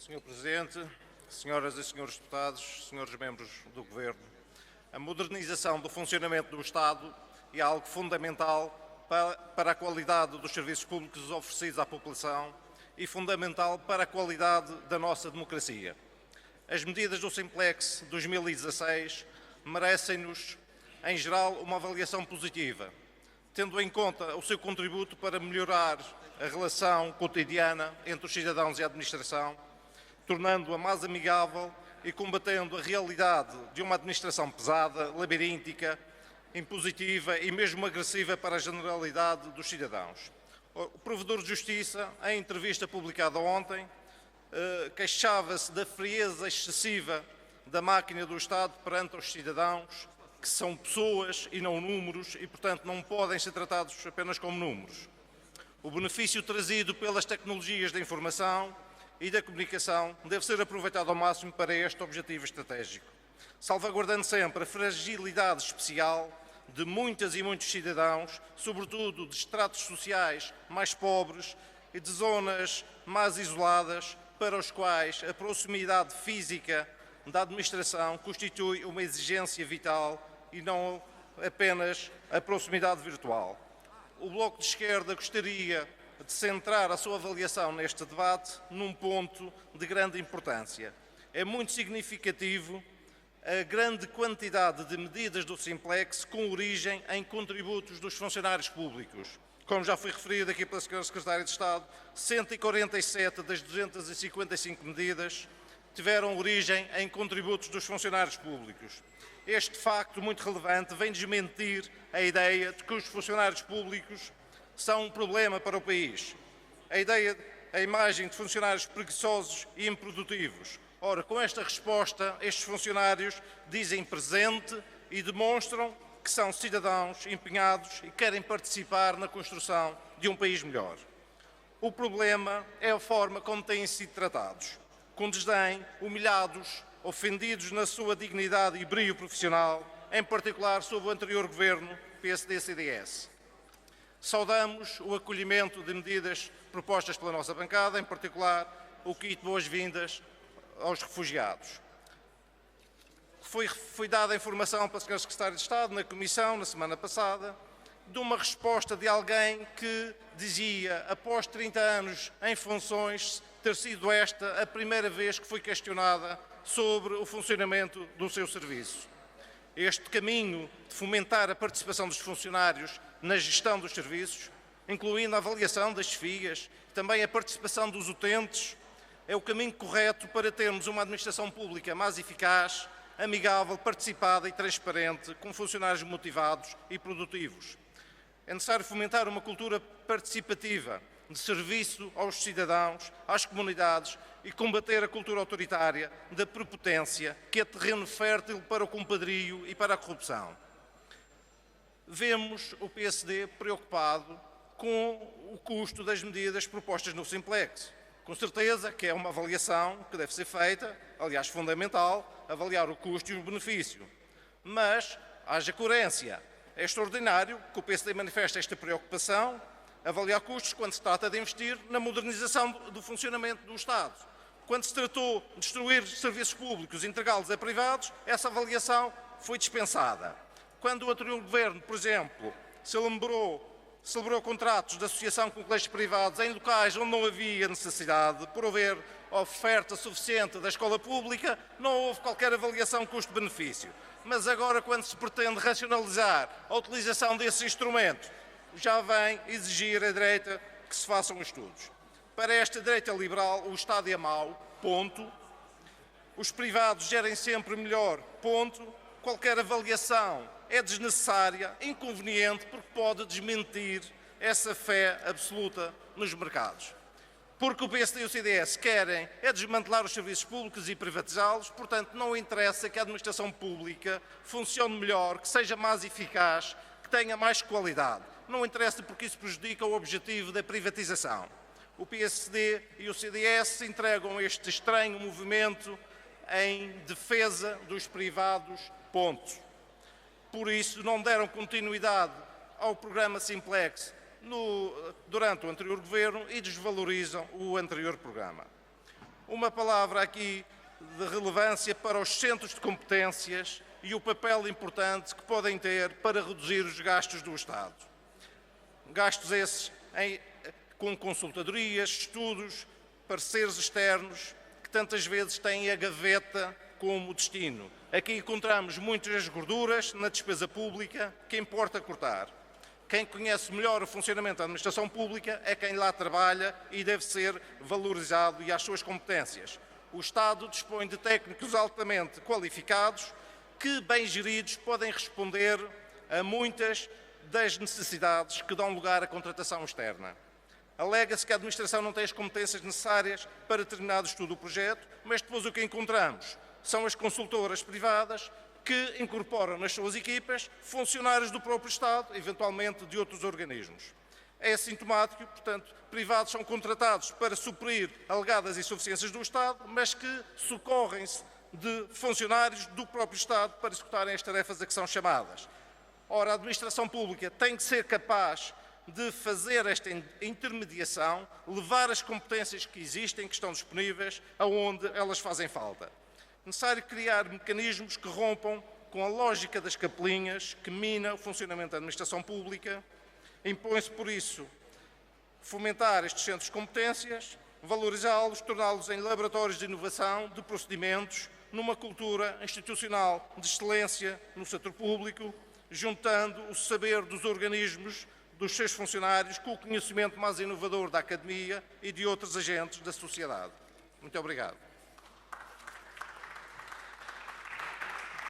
Senhor Presidente, senhoras e senhores deputados, senhores membros do Governo, a modernização do funcionamento do Estado é algo fundamental para a qualidade dos serviços públicos oferecidos à população e fundamental para a qualidade da nossa democracia. As medidas do Simplex 2016 merecem-nos, em geral, uma avaliação positiva, tendo em conta o seu contributo para melhorar a relação cotidiana entre os cidadãos e a administração, tornando-a mais amigável e combatendo a realidade de uma administração pesada, labiríntica, impositiva e mesmo agressiva para a generalidade dos cidadãos. O Provedor de Justiça, em entrevista publicada ontem, queixava-se da frieza excessiva da máquina do Estado perante os cidadãos, que são pessoas e não números e, portanto, não podem ser tratados apenas como números. O benefício trazido pelas tecnologias da informação e da comunicação deve ser aproveitado ao máximo para este objetivo estratégico, salvaguardando sempre a fragilidade especial de muitas e muitos cidadãos, sobretudo de estratos sociais mais pobres e de zonas mais isoladas, para os quais a proximidade física da administração constitui uma exigência vital e não apenas a proximidade virtual. O Bloco de Esquerda gostaria de centrar a sua avaliação neste debate num ponto de grande importância. É muito significativo a grande quantidade de medidas do Simplex com origem em contributos dos funcionários públicos. Como já foi referido aqui pela Sra. Secretária de Estado, 147 das 255 medidas tiveram origem em contributos dos funcionários públicos. Este facto muito relevante vem desmentir a ideia de que os funcionários públicos são um problema para o país. A imagem de funcionários preguiçosos e improdutivos. Ora, com esta resposta, estes funcionários dizem presente e demonstram que são cidadãos empenhados e querem participar na construção de um país melhor. O problema é a forma como têm sido tratados, com desdém, humilhados, ofendidos na sua dignidade e brio profissional, em particular sob o anterior governo PSD-CDS. Saudamos o acolhimento de medidas propostas pela nossa bancada, em particular o kit boas-vindas aos refugiados. Foi dada a informação pela Sra. Secretária de Estado na Comissão, na semana passada, de uma resposta de alguém que dizia, após 30 anos em funções, ter sido esta a primeira vez que foi questionada sobre o funcionamento do seu serviço. Este caminho de fomentar a participação dos funcionários na gestão dos serviços, incluindo a avaliação das FIAs, também a participação dos utentes, é o caminho correto para termos uma administração pública mais eficaz, amigável, participada e transparente, com funcionários motivados e produtivos. É necessário fomentar uma cultura participativa de serviço aos cidadãos, às comunidades e combater a cultura autoritária da prepotência, que é terreno fértil para o compadrio e para a corrupção. Vemos o PSD preocupado com o custo das medidas propostas no Simplex. Com certeza que é uma avaliação que deve ser feita, aliás fundamental, avaliar o custo e o benefício. Mas haja coerência. É extraordinário que o PSD manifeste esta preocupação, avaliar custos quando se trata de investir na modernização do funcionamento do Estado. Quando se tratou de destruir serviços públicos e entregá-los a privados, essa avaliação foi dispensada. Quando o anterior governo, por exemplo, celebrou contratos de associação com colégios privados em locais onde não havia necessidade, por haver oferta suficiente da escola pública, não houve qualquer avaliação custo-benefício. Mas agora, quando se pretende racionalizar a utilização desse instrumento, já vem exigir à direita que se façam estudos. Para esta direita liberal, o Estado é mau, ponto. Os privados gerem sempre melhor, ponto. Qualquer avaliação é desnecessária, inconveniente, porque pode desmentir essa fé absoluta nos mercados. Porque o PSD e o CDS querem é desmantelar os serviços públicos e privatizá-los, portanto não interessa que a administração pública funcione melhor, que seja mais eficaz, que tenha mais qualidade. Não interessa porque isso prejudica o objetivo da privatização. O PSD e o CDS entregam este estranho movimento em defesa dos privados, ponto. Por isso não deram continuidade ao programa Simplex durante o anterior governo e desvalorizam o anterior programa. Uma palavra aqui de relevância para os centros de competências e o papel importante que podem ter para reduzir os gastos do Estado. Gastos esses com consultadorias, estudos, parceiros externos, que tantas vezes têm a gaveta como destino. Aqui encontramos muitas gorduras na despesa pública que importa cortar. Quem conhece melhor o funcionamento da administração pública é quem lá trabalha e deve ser valorizado e às suas competências. O Estado dispõe de técnicos altamente qualificados que, bem geridos, podem responder a muitas das necessidades que dão lugar à contratação externa. Alega-se que a administração não tem as competências necessárias para determinado estudo ou projeto, mas depois o que encontramos são as consultoras privadas que incorporam nas suas equipas funcionários do próprio Estado, eventualmente de outros organismos. É sintomático, portanto, privados são contratados para suprir alegadas insuficiências do Estado, mas que socorrem-se de funcionários do próprio Estado para executarem as tarefas a que são chamadas. Ora, a administração pública tem que ser capaz de fazer esta intermediação, levar as competências que existem, que estão disponíveis, aonde elas fazem falta. É necessário criar mecanismos que rompam com a lógica das capelinhas, que mina o funcionamento da administração pública. Impõe-se, por isso, fomentar estes centros de competências, valorizá-los, torná-los em laboratórios de inovação, de procedimentos, numa cultura institucional de excelência no setor público, juntando o saber dos organismos, dos seus funcionários, com o conhecimento mais inovador da academia e de outros agentes da sociedade. Muito obrigado.